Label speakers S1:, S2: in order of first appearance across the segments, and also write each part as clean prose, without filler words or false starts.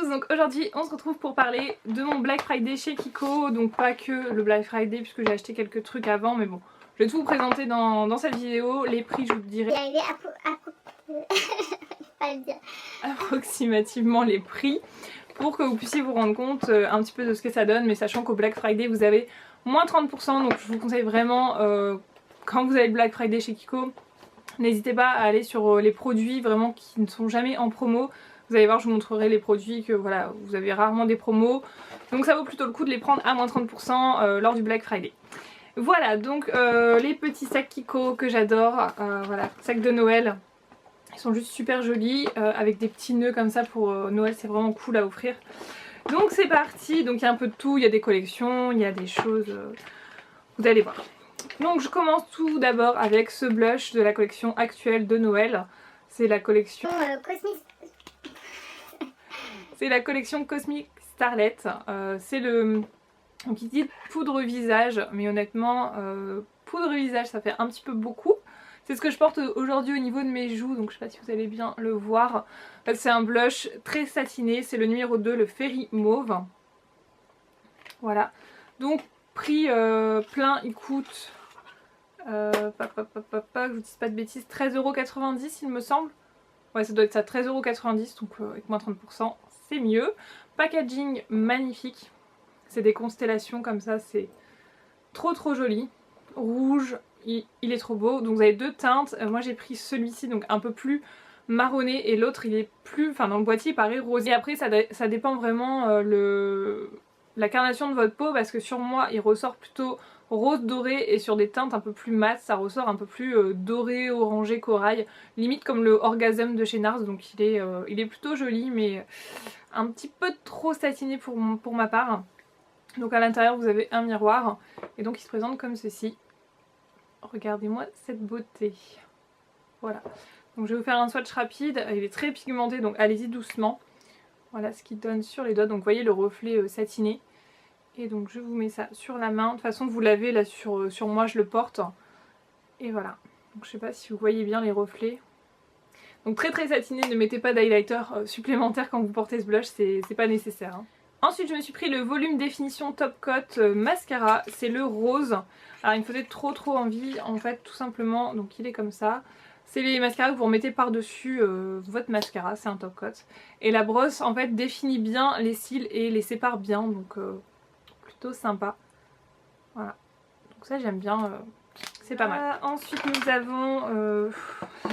S1: donc aujourd'hui on se retrouve pour parler de mon Black Friday chez Kiko. Donc pas que le Black Friday puisque j'ai acheté quelques trucs avant, mais bon, je vais tout vous présenter dans cette vidéo. Les prix je vous dirai approximativement les prix pour que vous puissiez vous rendre compte un petit peu de ce que ça donne, mais sachant qu'au Black Friday vous avez moins 30%, donc je vous conseille vraiment quand vous avez le Black Friday chez Kiko, n'hésitez pas à aller sur les produits vraiment qui ne sont jamais en promo. Vous allez voir, je vous montrerai les produits que voilà, vous avez rarement des promos. Donc ça vaut plutôt le coup de les prendre à moins 30% lors du Black Friday. Voilà, donc les petits sacs Kiko que j'adore, voilà, sacs de Noël. Ils sont juste super jolis, avec des petits nœuds comme ça pour Noël, c'est vraiment cool à offrir. Donc c'est parti, donc il y a un peu de tout, il y a des collections, il y a des choses, vous allez voir. Donc je commence tout d'abord avec ce blush de la collection actuelle de Noël. C'est la collection Cosmic Starlet. C'est le... Donc il dit poudre visage, mais honnêtement, poudre visage ça fait un petit peu beaucoup. C'est ce que je porte aujourd'hui au niveau de mes joues, donc je sais pas si vous allez bien le voir. C'est un blush très satiné, c'est le numéro 2, le Fairy Mauve. Voilà. Donc prix plein, il coûte... que je vous dise pas de bêtises, 13,90€ il me semble. Ouais, ça doit être ça, 13,90€, donc avec moins 30%, c'est mieux. Packaging magnifique, c'est des constellations comme ça, c'est trop joli. Rouge, il est trop beau. Donc vous avez deux teintes, moi j'ai pris celui-ci, donc un peu plus marronné, et l'autre il est plus, enfin dans le boîtier il paraît rosé. Et après ça dépend vraiment la carnation de votre peau, parce que sur moi il ressort plutôt rose doré, et sur des teintes un peu plus mates ça ressort un peu plus doré, orangé, corail, limite comme le Orgasm de chez Nars. Donc il est plutôt joli, mais un petit peu trop satiné pour ma part. Donc à l'intérieur vous avez un miroir, et donc il se présente comme ceci. Regardez-moi cette beauté. Voilà, donc je vais vous faire un swatch rapide, il est très pigmenté donc allez-y doucement. Voilà ce qu'il donne sur les doigts, donc vous voyez le reflet satiné. Et donc je vous mets ça sur la main, de toute façon vous l'avez là sur moi, je le porte. Et voilà, donc je sais pas si vous voyez bien les reflets. Donc très satiné, ne mettez pas d'highlighter supplémentaire quand vous portez ce blush, c'est pas nécessaire hein. Ensuite je me suis pris le volume définition Top Coat mascara, c'est le rose. Alors il me faisait trop envie en fait, tout simplement, donc il est comme ça. C'est les mascaras que vous remettez par dessus votre mascara, c'est un Top Coat. Et la brosse en fait définit bien les cils et les sépare bien, donc plutôt sympa. Voilà, donc ça j'aime bien, c'est pas mal. Ensuite nous avons,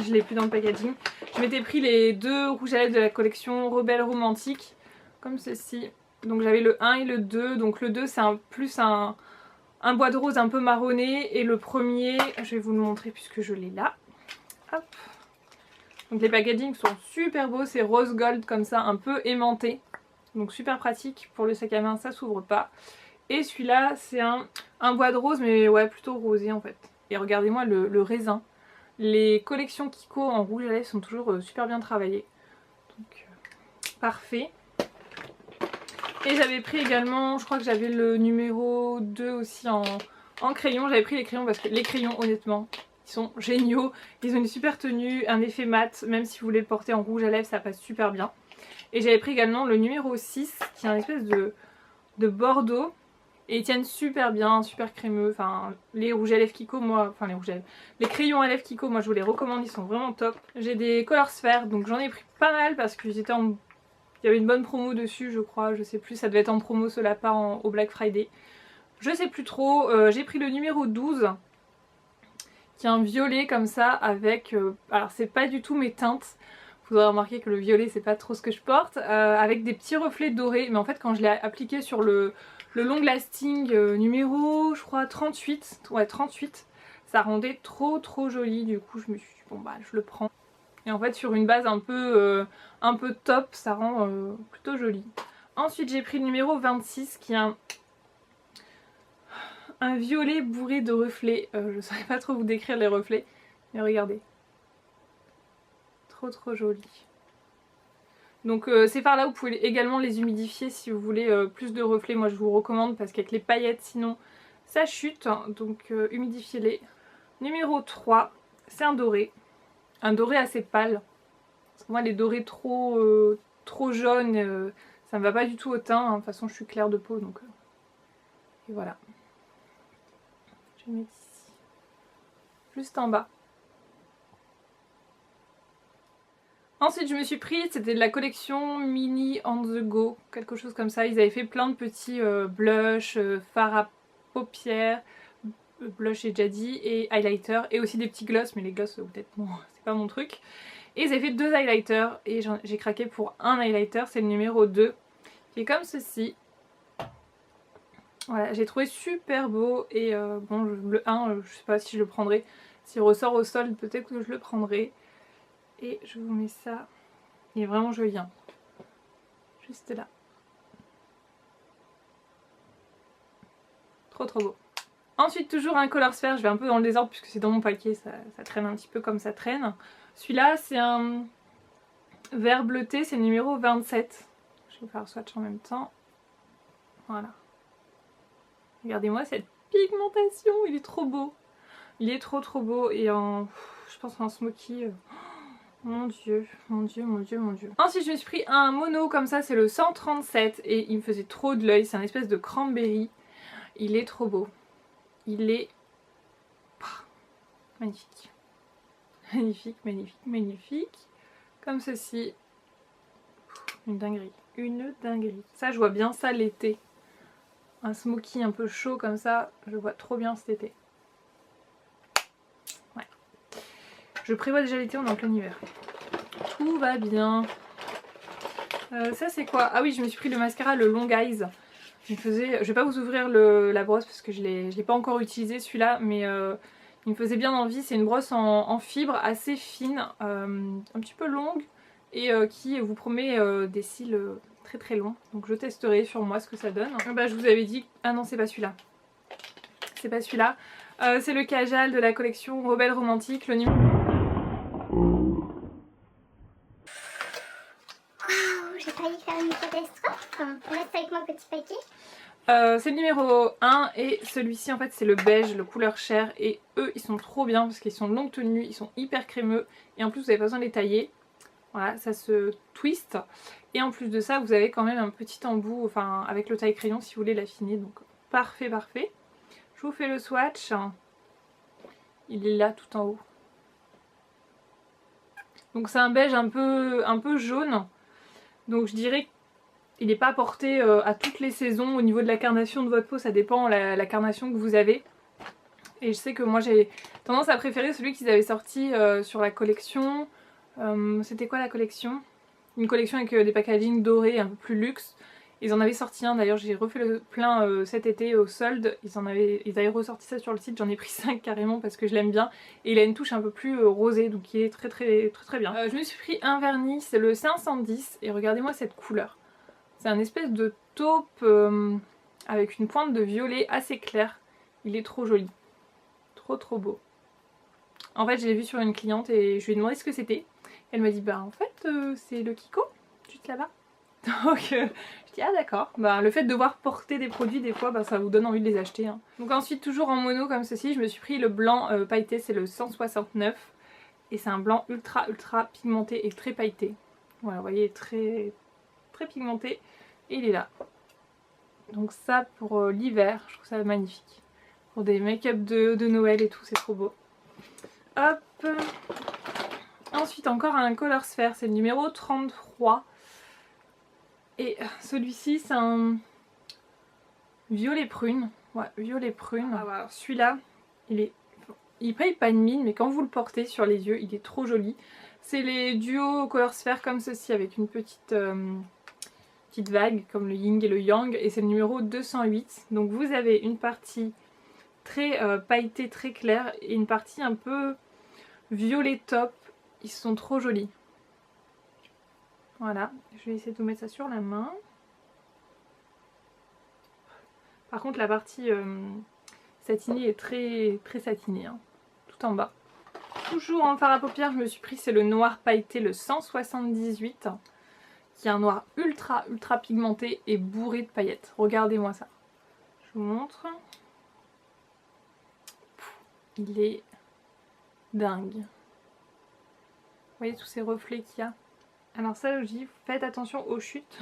S1: je l'ai plus dans le packaging, je m'étais pris les deux rouges à lèvres de la collection Rebelle Romantique, comme ceci. Donc j'avais le 1 et le 2, donc le 2 c'est plus un bois de rose un peu marronné, et le premier, je vais vous le montrer puisque je l'ai là. Hop. Donc les packagings sont super beaux, c'est rose gold comme ça, un peu aimanté. Donc super pratique pour le sac à main, ça s'ouvre pas. Et celui-là c'est un bois de rose, mais ouais plutôt rosé en fait. Et regardez-moi le raisin. Les collections Kiko en rouge à lèvres sont toujours super bien travaillées. Donc parfait. Et j'avais pris également, je crois que j'avais le numéro 2 aussi en crayon. J'avais pris les crayons parce que les crayons honnêtement ils sont géniaux. Ils ont une super tenue, un effet mat, même si vous voulez le porter en rouge à lèvres ça passe super bien. Et j'avais pris également le numéro 6 qui est un espèce de bordeaux. Et ils tiennent super bien, super crémeux. Enfin les rouges à lèvres Kiko, moi, enfin les rouges à lèvres, les crayons à lèvres Kiko, moi je vous les recommande, ils sont vraiment top. J'ai des Color Sphere, donc j'en ai pris pas mal parce que j'étais en... Il y avait une bonne promo dessus je crois, je sais plus, ça devait être en promo cela pas au Black Friday. Je sais plus trop, j'ai pris le numéro 12 qui est un violet comme ça avec... alors c'est pas du tout mes teintes, vous aurez remarqué que le violet c'est pas trop ce que je porte, avec des petits reflets dorés, mais en fait quand je l'ai appliqué sur le long lasting numéro je crois 38, ouais 38, ça rendait trop joli, du coup je me suis dit bon bah je le prends. Et en fait sur une base un peu top ça rend plutôt joli. Ensuite j'ai pris le numéro 26 qui est un violet bourré de reflets. Je ne saurais pas trop vous décrire les reflets, mais regardez. Trop joli. Donc c'est par là, vous pouvez également les humidifier si vous voulez plus de reflets. Moi je vous recommande parce qu'avec les paillettes sinon ça chute. Donc humidifiez-les. Numéro 3, c'est un doré. Un doré assez pâle. Parce que moi les dorés trop jaunes, Ça me va pas du tout au teint, hein. De toute façon je suis claire de peau donc... Et voilà. Je vais mettre ici. Juste en bas. Ensuite je me suis pris, c'était de la collection Mini on the Go, quelque chose comme ça. Ils avaient fait plein de petits blush, fards à paupières, blush j'ai déjà dit, et highlighter, et aussi des petits gloss, mais les gloss peut-être non, c'est pas mon truc. Et ils avaient fait 2 highlighters, et j'ai craqué pour un highlighter, c'est le numéro 2, qui est comme ceci. Voilà, j'ai trouvé super beau, et bon, le 1, je sais pas si je le prendrai. S'il ressort au solde, peut-être que je le prendrai. Et je vous mets ça. Il est vraiment joli, hein. Juste là. Trop trop beau. Ensuite toujours un Color Sphere, je vais un peu dans le désordre puisque c'est dans mon paquet, ça traîne un petit peu comme ça traîne. Celui-là c'est un vert bleuté, c'est le numéro 27. Je vais faire le swatch en même temps. Voilà. Regardez-moi cette pigmentation, il est trop beau. Il est trop trop beau et je pense en smoky... Mon dieu, mon dieu, mon dieu, mon dieu. Ensuite je me suis pris un mono comme ça, c'est le 137 et il me faisait trop de l'œil, c'est un espèce de cranberry. Il est trop beau. Il est magnifique. Magnifique, magnifique, magnifique. Comme ceci. Une dinguerie. Une dinguerie. Ça je vois bien ça l'été. Un smoky un peu chaud comme ça, je vois trop bien cet été. Ouais. Je prévois déjà l'été, on est en plein hiver. Tout va bien. Ça c'est quoi? Ah oui, je me suis pris le mascara, le Long Eyes. Je vais pas vous ouvrir la brosse parce que je l'ai pas encore utilisé celui-là, mais il me faisait bien envie. C'est une brosse en fibre assez fine, un petit peu longue et qui vous promet des cils très très longs. Donc je testerai sur moi ce que ça donne. Bah, je vous avais dit... Ah non, c'est pas celui-là. C'est pas celui-là. C'est le Kajal de la collection Rebelle Romantique, le numéro...
S2: J'ai failli faire une catastrophe. On reste avec mon petit paquet.
S1: C'est le numéro 1 et celui-ci en fait c'est le beige, le couleur chair et eux ils sont trop bien parce qu'ils sont de longue tenue, ils sont hyper crémeux et en plus vous avez pas besoin de les tailler. Voilà, ça se twist et en plus de ça vous avez quand même un petit embout, enfin avec le taille crayon si vous voulez l'affiner, donc parfait parfait. Je vous fais le swatch, il est là tout en haut. Donc c'est un beige un peu jaune, donc je dirais il n'est pas porté à toutes les saisons au niveau de la carnation de votre peau, ça dépend la carnation que vous avez. Et je sais que moi j'ai tendance à préférer celui qu'ils avaient sorti sur la collection. C'était quoi la collection? Une collection avec des packaging dorés un peu plus luxe. Ils en avaient sorti un, d'ailleurs j'ai refait le plein cet été au solde. Ils avaient ressorti ça sur le site, j'en ai pris 5 carrément parce que je l'aime bien. Et il a une touche un peu plus rosée, donc il est très très très très bien. Je me suis pris un vernis, c'est le 510 et regardez-moi cette couleur. C'est un espèce de taupe avec une pointe de violet assez claire. Il est trop joli. Trop trop beau. En fait je l'ai vu sur une cliente et je lui ai demandé ce que c'était. Elle m'a dit bah en fait c'est le Kiko, juste là-bas. Donc je dis ah d'accord. Bah, le fait de voir porter des produits des fois bah, ça vous donne envie de les acheter. Hein. Donc ensuite toujours en mono comme ceci, je me suis pris le blanc pailleté, c'est le 169. Et c'est un blanc ultra ultra pigmenté et très pailleté. Voilà, vous voyez très très pigmenté. Et il est là. Donc ça pour l'hiver, je trouve ça magnifique. Pour des make-up de Noël et tout, c'est trop beau. Hop. Ensuite encore un Color Sphere, c'est le numéro 33. Et celui-ci c'est un violet prune. Ouais, violet prune. Ah, voilà. Celui-là, il paye pas de mine, mais quand vous le portez sur les yeux, il est trop joli. C'est les duos Color Sphere comme ceci avec une petite vague comme le yin et le yang et c'est le numéro 208. Donc vous avez une partie très pailletée, très claire et une partie un peu violet top. Ils sont trop jolis. Voilà, je vais essayer de vous mettre ça sur la main. Par contre la partie satinée est très très satinée, hein, tout en bas. Toujours en fard à paupières, je me suis pris c'est le noir pailleté, le 178. Qui est un noir ultra ultra pigmenté et bourré de paillettes. Regardez-moi ça. Je vous montre. Il est dingue. Vous voyez tous ces reflets qu'il y a. Alors ça je dis faites attention aux chutes.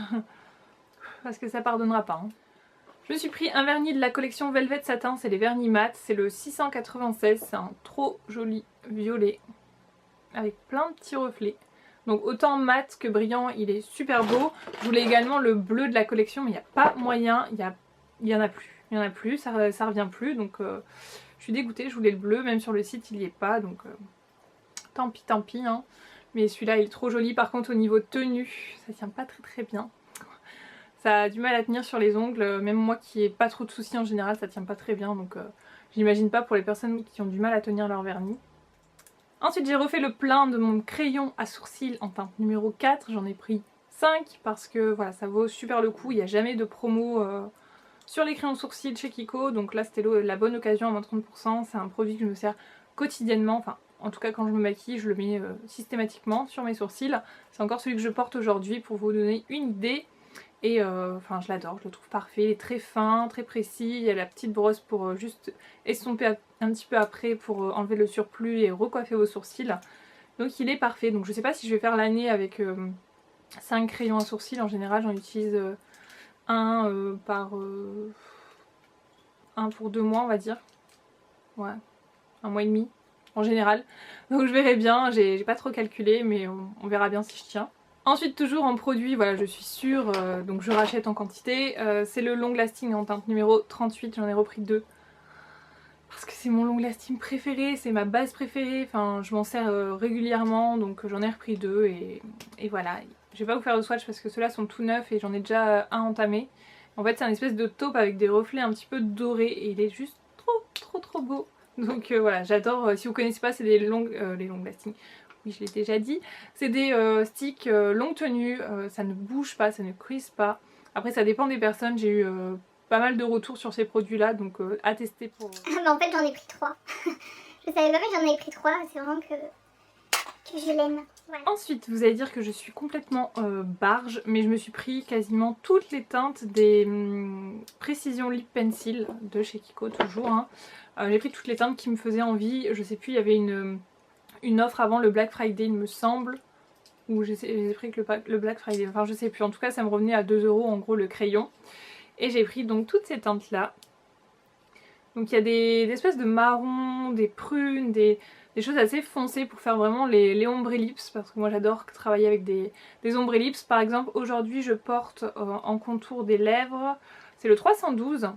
S1: parce que ça pardonnera pas. Hein. Je me suis pris un vernis de la collection Velvet Satin, c'est les vernis mat, c'est le 696, c'est un trop joli violet avec plein de petits reflets. Donc autant mat que brillant, il est super beau. Je voulais également le bleu de la collection, mais il n'y a pas moyen, il y en a plus. Il y en a plus, ça revient plus, donc je suis dégoûtée, je voulais le bleu, même sur le site il n'y est pas, donc tant pis, hein. Mais celui-là il est trop joli. Par contre au niveau tenue, ça tient pas très bien. Ça a du mal à tenir sur les ongles, même moi qui ai pas trop de soucis en général, ça tient pas très bien, donc j'imagine pas pour les personnes qui ont du mal à tenir leur vernis. Ensuite j'ai refait le plein de mon crayon à sourcils en teinte numéro 4, j'en ai pris 5 parce que voilà, ça vaut super le coup, il n'y a jamais de promo sur les crayons sourcils chez Kiko, donc là c'était la bonne occasion à moins 30%, c'est un produit que je me sers quotidiennement, enfin en tout cas quand je me maquille je le mets systématiquement sur mes sourcils. C'est encore celui que je porte aujourd'hui pour vous donner une idée. Et enfin je l'adore, je le trouve parfait, il est très fin, très précis, il y a la petite brosse pour juste estomper un petit peu après pour enlever le surplus et recoiffer vos sourcils. Donc il est parfait, donc je sais pas si je vais faire l'année avec 5 crayons à sourcils, en général j'en utilise un pour 2 mois on va dire. Ouais, 1 mois et demi en général. Donc je verrai bien, j'ai pas trop calculé mais on verra bien si je tiens. Ensuite toujours en produit, voilà je suis sûre, donc je rachète en quantité, c'est le Long Lasting en teinte numéro 38, j'en ai repris 2. Parce que c'est mon Long Lasting préféré, c'est ma base préférée, enfin je m'en sers régulièrement donc j'en ai repris 2 et voilà. Je vais pas vous faire le swatch parce que ceux-là sont tout neufs et j'en ai déjà un entamé. En fait c'est un espèce de taupe avec des reflets un petit peu dorés et il est juste trop beau. Donc voilà j'adore, si vous connaissez pas c'est les Long Lasting. Oui je l'ai déjà dit, c'est des sticks longue tenue, ça ne bouge pas, ça ne cuise pas. Après ça dépend des personnes, j'ai eu pas mal de retours sur ces produits là, donc à tester pour...
S2: En fait j'en ai pris 3. Je savais pas mais j'en ai pris 3, c'est vraiment que je l'aime. Ouais.
S1: Ensuite vous allez dire que je suis complètement barge, mais je me suis pris quasiment toutes les teintes des Precision Lip Pencil de chez Kiko toujours. Hein. J'ai pris toutes les teintes qui me faisaient envie, je sais plus il y avait une offre avant le Black Friday il me semble, ou j'ai pris que le Black Friday, enfin je sais plus, en tout cas ça me revenait à 2 € en gros le crayon. Et j'ai pris donc toutes ces teintes là. Donc il y a des espèces de marron, des prunes, des choses assez foncées pour faire vraiment les ombre lips, parce que moi j'adore travailler avec des ombre lips. Par exemple aujourd'hui je porte en contour des lèvres, c'est le 312.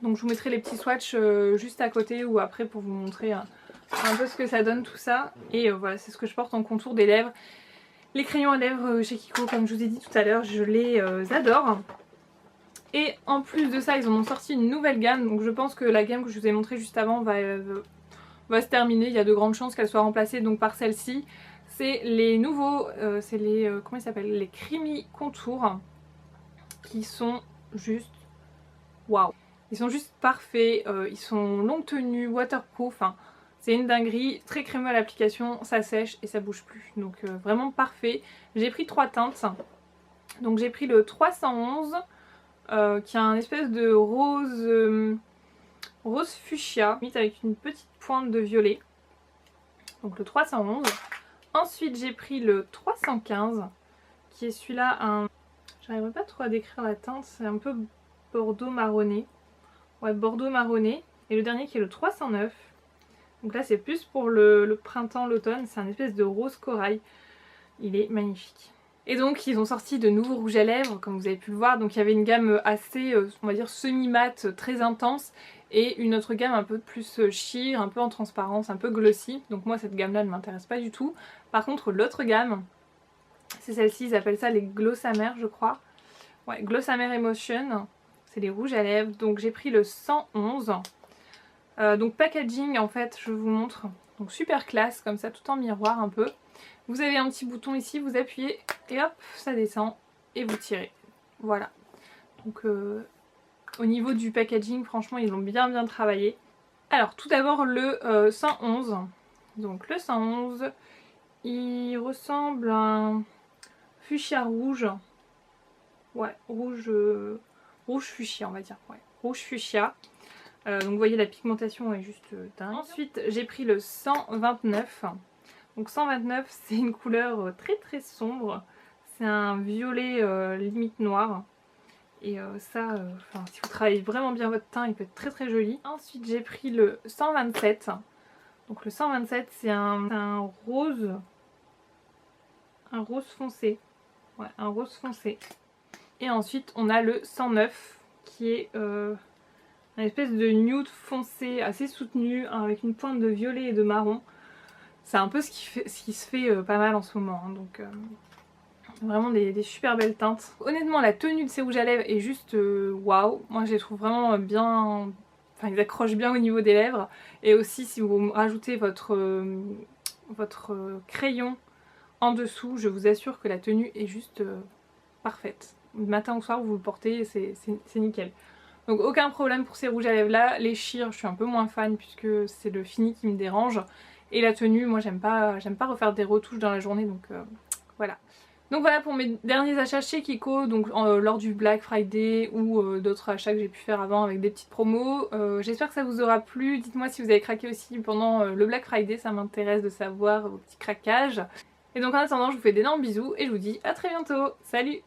S1: Donc je vous mettrai les petits swatchs juste à côté ou après pour vous montrer un peu ce que ça donne tout ça. Et voilà c'est ce que je porte en contour des lèvres. Les crayons à lèvres chez Kiko comme je vous ai dit tout à l'heure je les adore. Et en plus de ça ils en ont sorti une nouvelle gamme, donc je pense que la gamme que je vous ai montrée juste avant va se terminer, il y a de grandes chances qu'elle soit remplacée donc par celle-ci. C'est les nouveaux, c'est les, comment ils s'appellent, les Creamy Contours, qui sont juste waouh. Ils sont juste parfaits, ils sont longue tenue, waterproof, hein. C'est une dinguerie, très crémeux à l'application, ça sèche et ça bouge plus, donc vraiment parfait. J'ai pris 3 teintes, donc j'ai pris le 311, qui a un espèce de rose fuchsia, avec une petite pointe de violet. Donc le 311. Ensuite j'ai pris le 315, qui est celui-là, j'arriverai pas trop à décrire la teinte, c'est un peu bordeaux marronné. Ouais, bordeaux marronné. Et le dernier qui est le 309. Donc là c'est plus pour le printemps, l'automne, c'est un espèce de rose corail. Il est magnifique. Et donc ils ont sorti de nouveaux rouges à lèvres comme vous avez pu le voir, donc il y avait une gamme assez on va dire semi-mat, très intense, et une autre gamme un peu plus sheer, un peu en transparence, un peu glossy, donc moi cette gamme là ne m'intéresse pas du tout. Par contre l'autre gamme c'est celle-ci, ils appellent ça les Glossamer je crois, ouais Glossamer Emotion, c'est les rouges à lèvres, donc j'ai pris le 111. Donc packaging en fait je vous montre, donc super classe comme ça tout en miroir un peu. Vous avez un petit bouton ici, vous appuyez et hop ça descend et vous tirez. Voilà. Donc au niveau du packaging franchement ils l'ont bien travaillé. Alors tout d'abord le 111. Donc le 111 il ressemble à un fuchsia rouge. Ouais rouge fuchsia on va dire. Ouais rouge fuchsia. Donc vous voyez la pigmentation est juste dingue. Ensuite j'ai pris le 129. Donc 129 c'est une couleur très sombre, c'est un violet limite noir. Et ça, si vous travaillez vraiment bien votre teint, il peut être très très joli. Ensuite j'ai pris le 127. Donc le 127 c'est un rose foncé. Ouais, un rose foncé. Et ensuite on a le 109 qui est une espèce de nude foncé assez soutenu avec une pointe de violet et de marron. C'est un peu ce qui se fait pas mal en ce moment. Hein, donc vraiment des super belles teintes. Honnêtement la tenue de ces rouges à lèvres est juste waouh. Moi je les trouve vraiment bien... Enfin ils accrochent bien au niveau des lèvres. Et aussi si vous rajoutez votre crayon en dessous, je vous assure que la tenue est juste parfaite. Du matin au soir vous le portez, c'est nickel. Donc aucun problème pour ces rouges à lèvres là. Les chires je suis un peu moins fan puisque c'est le fini qui me dérange. Et la tenue, moi j'aime pas refaire des retouches dans la journée, donc voilà. Donc voilà pour mes derniers achats chez Kiko, donc lors du Black Friday ou d'autres achats que j'ai pu faire avant avec des petites promos. J'espère que ça vous aura plu. Dites-moi si vous avez craqué aussi pendant le Black Friday, ça m'intéresse de savoir vos petits craquages. Et donc en attendant, je vous fais d'énormes bisous et je vous dis à très bientôt. Salut!